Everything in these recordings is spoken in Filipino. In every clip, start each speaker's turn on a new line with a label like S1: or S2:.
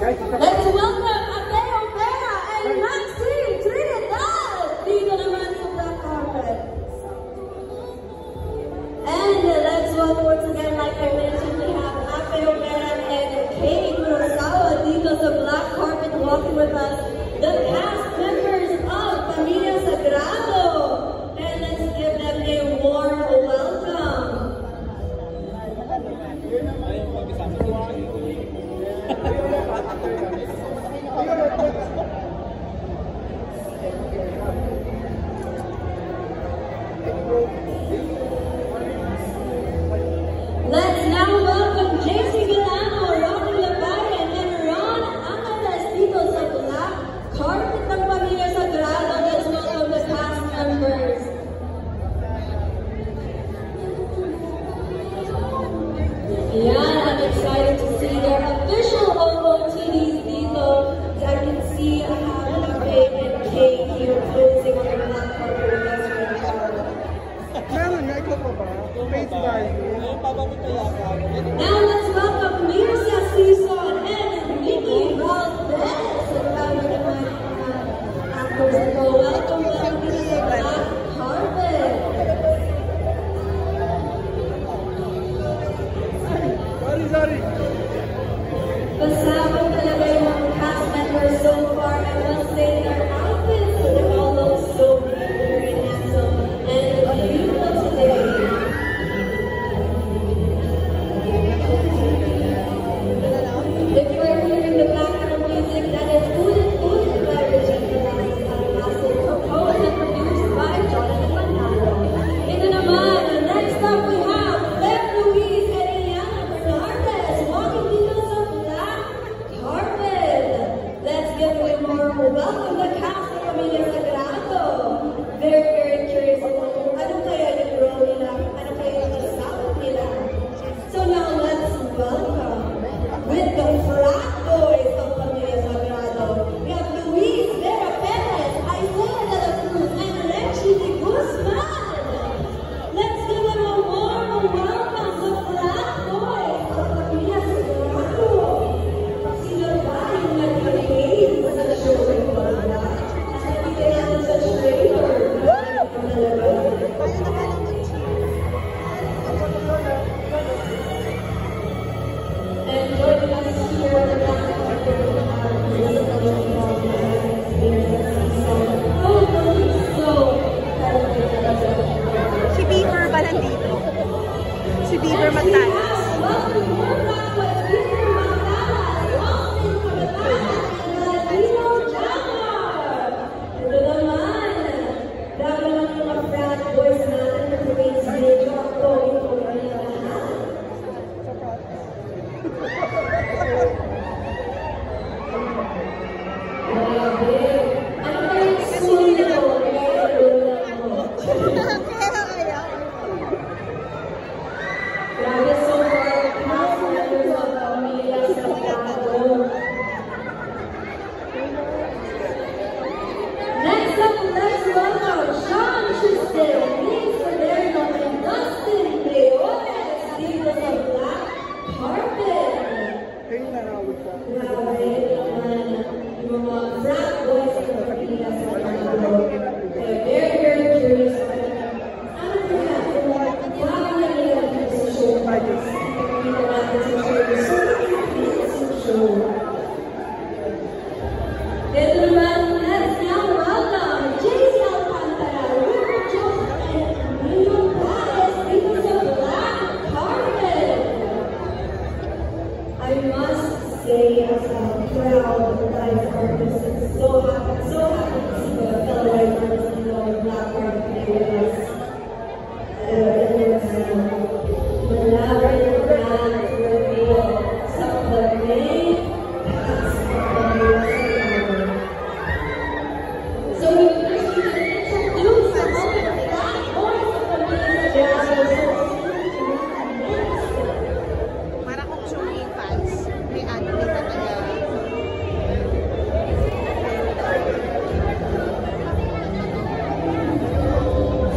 S1: Let's welcome Ateo Vera and Maxi Trinidad dito naman sa black carpet. And let's welcome once again, like I mentioned, we have Ateo Vera and Kay Kurosawa dito sa black carpet walking with us, the cast members of Pamilya Sagrado. And let's give them a warm welcome. Let's now welcome JC Villano, Ronnie Labayan, and Ron Amadas dito sa black carpet ng Pamilya Sagrado. Let's welcome the cast members. Yeah, I'm excited to see their official OOTDs dito. I can see I have Faye and Kay here posing on the black carpet with us right now. Now let's welcome Mirza Sison and Mickey Valdez. Actors and welcome them to the black carpet.
S2: Sorry.
S1: Pasabog talaga yung mga cast members so far. I must say their outfits, they all look so very handsome and beautiful today. If you're hearing the background music, that is Ulit Ulit by Regina Velasquez, composed and produced by Jonathan Manalo. Ito naman, next up we have Beth Louise and Eliana Bernardes walking dito sa black carpet. Let's give a warm welcome the cast of Pamilya Sagrado. Very, very curious kung ano kaya yung role nila, ano kaya yung kasama nila. So now let's welcome with the frat boys of Pamilya Sagrado. We have Luis Vera Perez, Isaiah de la Cruz, and Reggie de Guzman. Let's give them a warm welcome, the frat boys of Pamilya Sagrado. Sino ba yung nag-behave sa show ng wala? Nabigay natin sa trailer. And joining us here at the black carpet,
S3: Si Bieber ba nandito? Si Bieber Magtalas.
S1: Ito naman, dami lang yung mga frat boys natin na tuwing sa medyo ako yung lahat. Grabe. Ano kayo yung sulo? Grabe, so far, cast members of Pamilya Sagrado. Next up, let's welcome Sean Tristan, Nick Salerno, and Dustin Leones dito sa black carpet. Grabe naman yung mga frat boys ng Pamilya Sagrado. They're very, very curious. Ano kaya? Bakit na nila dito sa show? Dito natin sa show. Ito naman, let's now welcome JC Alcantara, River Joseph, and Emilio Paez dito sa black carpet. I must say, as a proud live artist, it's so happy to see the fellow live artists in the black carpet today with us. Malaban na to reveal some of the main cast of Pamilya Sagrado. So we first need to introduce some of the black boys of Pamilya Sagrado.
S3: Para kung showing fans, may ano rin na kaya.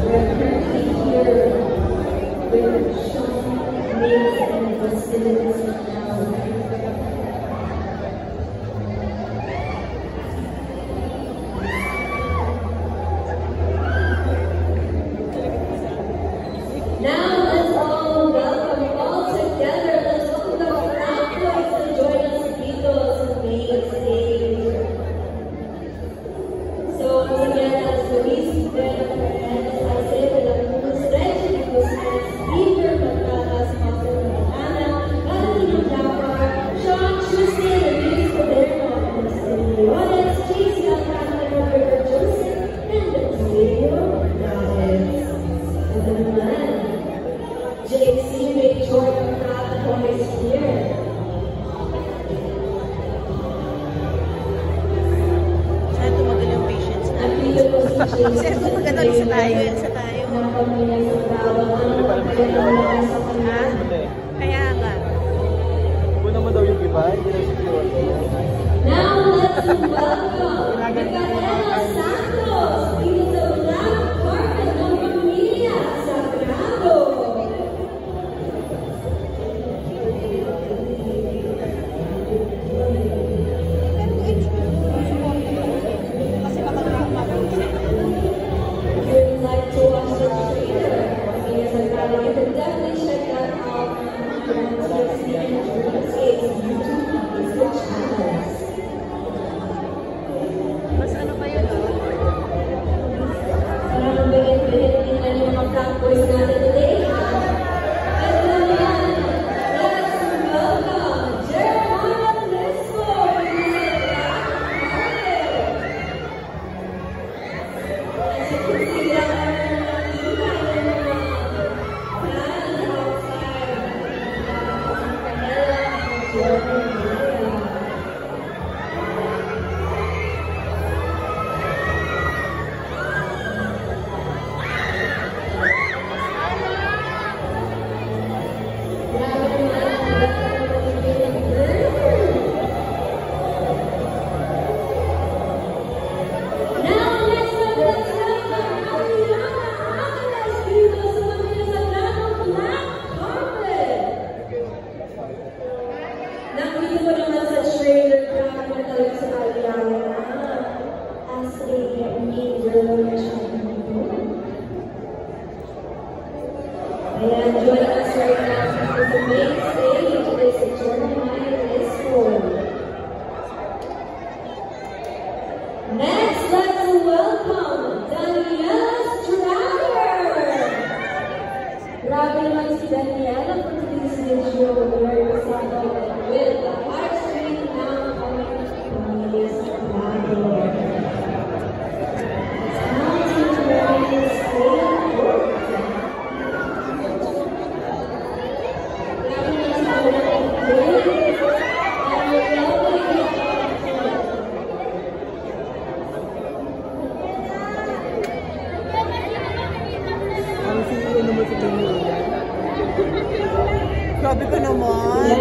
S1: Yeah.
S3: Kasi ako maganda isa tayo. Ha? Kaya nga.
S2: Una mo daw yung iba,
S1: Now let's welcome Micaela Santos dito sa black carpet ng Pamilya Sagrado. If you'd like to watch the trailer for Pamilya Sagrado, you can definitely check that out on TXT YouTube channels.
S3: Mas ano pa yun?
S1: Maraming bigit-bigit din na yung mga fanboys natin today. At naman, let's welcome Jeremiah Lisco with his black carpet. As you can see, there are fans outside. Jeremiah. And joining us right now is the main stage is Jeremiah Lisco. Next, let's welcome Daniela Strader. Grabe naman si Daniela for today's video. We're kasama with the heartstring now coming from Pamilya Sagrado. Now to Jeremiah's stage.
S3: Grabe ka naman.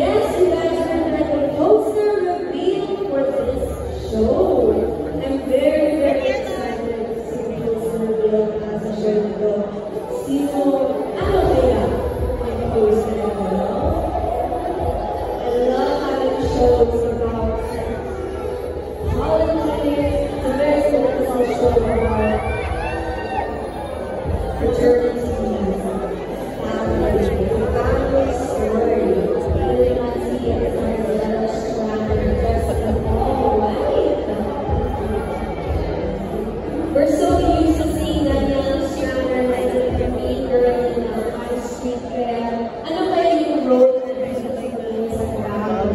S1: Yes, you guys are like a poster reveal for this show. I'm very excited to see the poster reveal as a show to go. Sino, ano kaya ang poster reveal? I love having shows about politics. It's a very political show about fraternity, family story. We're so used to seeing Daniela Strader like the main girl in our high street fair. Ano kaya yung role na nasa Pamilya Sagrado?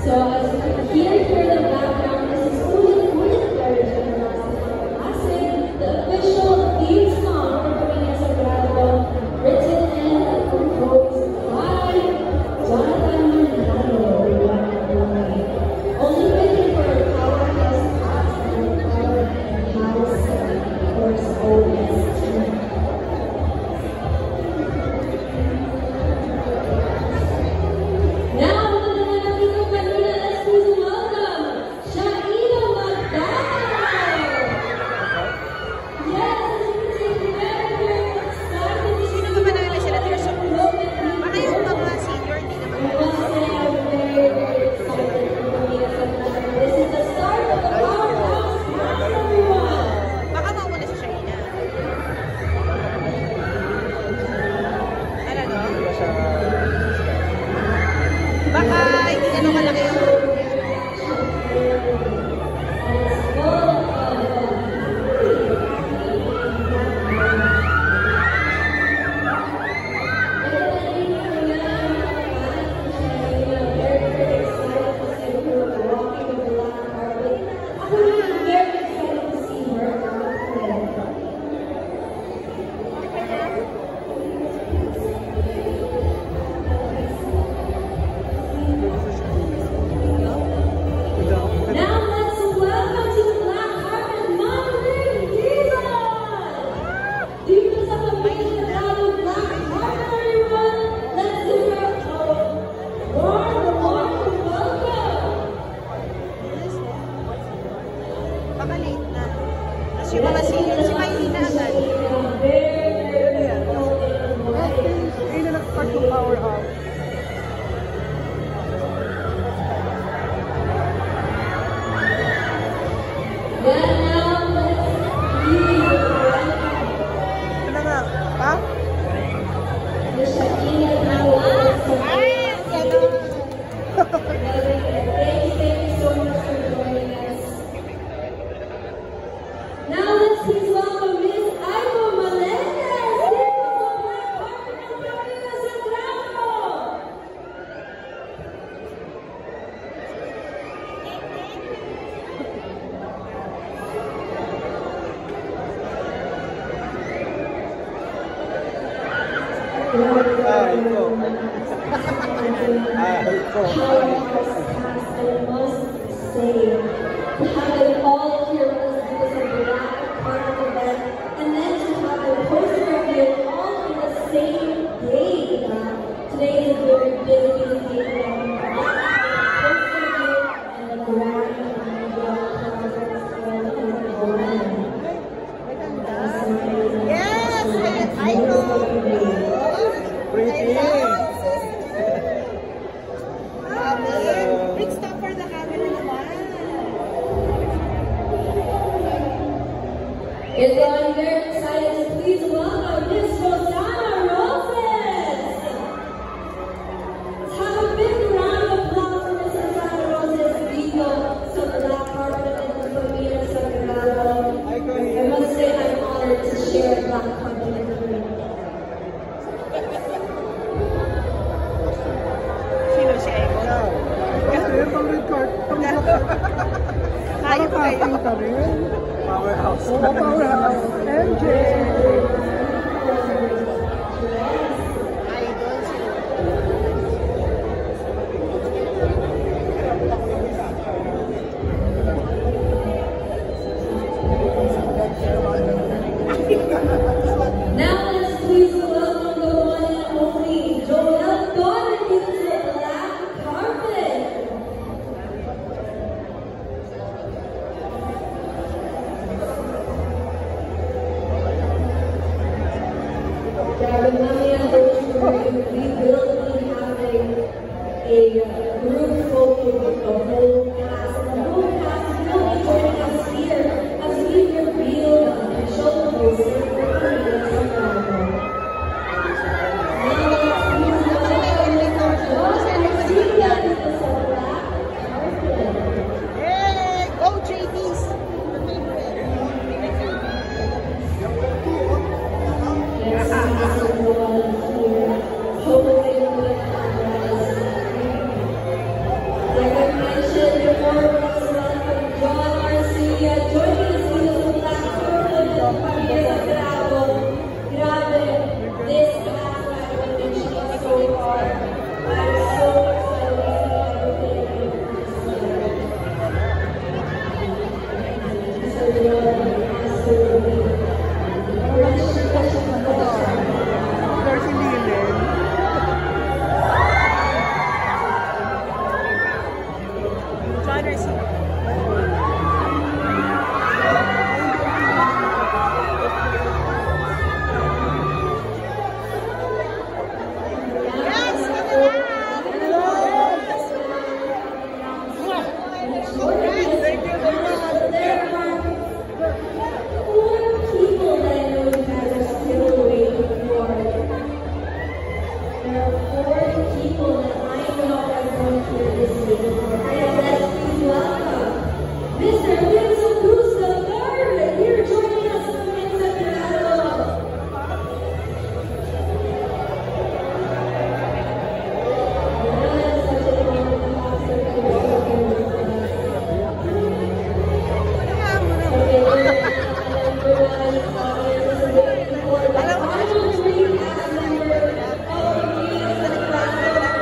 S1: So as you can hear the background, this is Ulit version of classic, the official theme song for Pamilya Sagrado, written and composed by John
S3: Powerhouse.
S1: Then now let's see
S3: Ano na? Ha?
S1: the Shakira now.
S3: Ay, gano'n.
S1: Thank you so much for joining us. Now let's please welcome Miss Aiko Melendez. I must say, to have it all here was because of the black carpet event, and then to have the poster reveal all in the same day. Today is a very busy day for the poster reveal and the grand
S3: Yes, I know.
S2: Pretty.
S3: Big stop for the camera naman.
S1: It's I'm very excited to please welcome Miss Rosanna Roses. Let's have a big round of applause for Miss Rosanna Roses, Vigo, sa black carpet and the Familia Sagrado. I must say I'm honored to share black carpet with her.
S3: Sino si Eko?
S2: Kasi pang record.
S3: Kayo kayo.
S2: ka rin. Powerhouse.
S3: Oo, Powerhouse. MJ. Idol sila.
S1: Now let's please welcome the one and only Joel Donovan to the black carpet. Grabe namin ang we will be having a group photo with the whole cast. The whole cast will be joining us here as we reveal the show poster for Familia Sagrado. Now let's please welcome Mr. John Garcia to the black carpet.
S3: Hey, go JDs.
S1: Yes, Mr. Juan here, holding the cameras. Like I mentioned before, let's welcome John Garcia joining us with the black carpet of Familia Sagrado. Grabe, this last graduation so far. I'm so excited to see everything. Mr. John, absolutely.
S2: There's a Lilin.
S3: John Garcia. Yes,
S1: Thank you very much. There are four people that I know you guys are still waiting for. There are four people that I know are going to this waiting for. And let's please welcome Mr. Vincent Cruz III here joining us from Sagrado. Such a wonderful concert to be here with us. Okay, everyone, audience is waiting for the final three cast members of Familia Sagrado.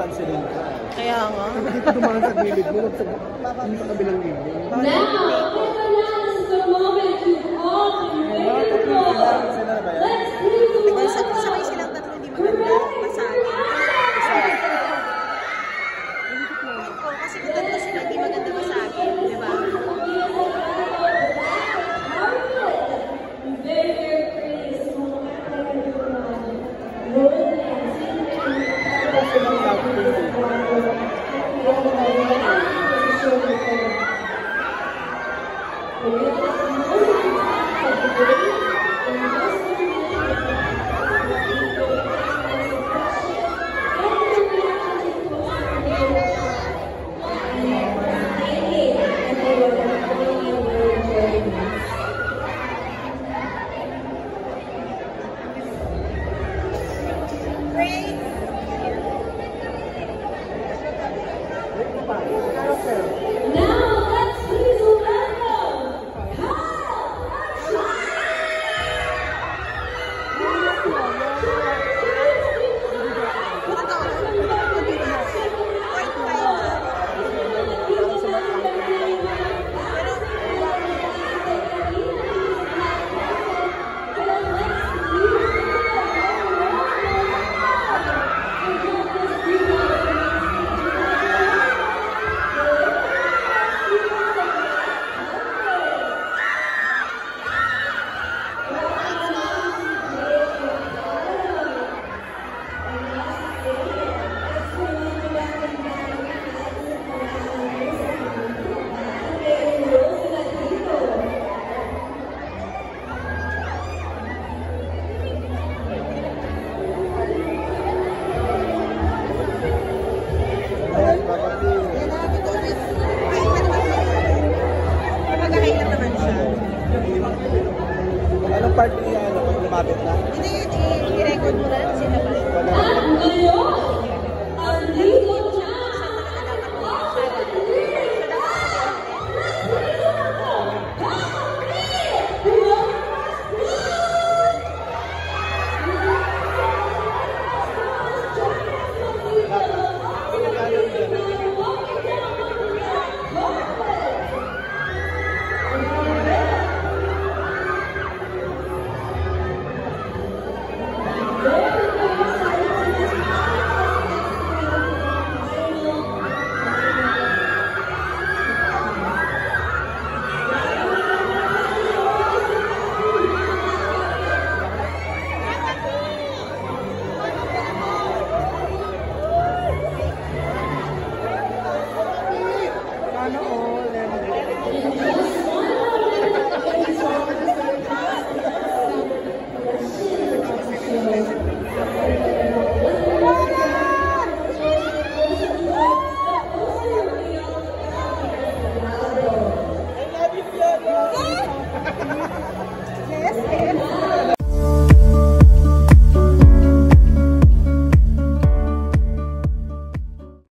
S2: pansinin ka.
S3: Kaya nga.
S2: Hindi ka dumaan sa gilid mo, sa kabilang gilid.
S1: Now, this is the moment you've all been waiting for. Let's please
S3: Sabay silang tatlo hindi maganda. Masali. Oo, kasi kung tatlo sila hindi maganda masali. Diba?
S1: very, very pretty. So, now, let's please welcome
S3: Magkakailan naman siya.
S2: Anong part niya, pag lumapit na?
S3: Hindi, i-record mo na lang sila ba?
S1: At ngayon, ang leading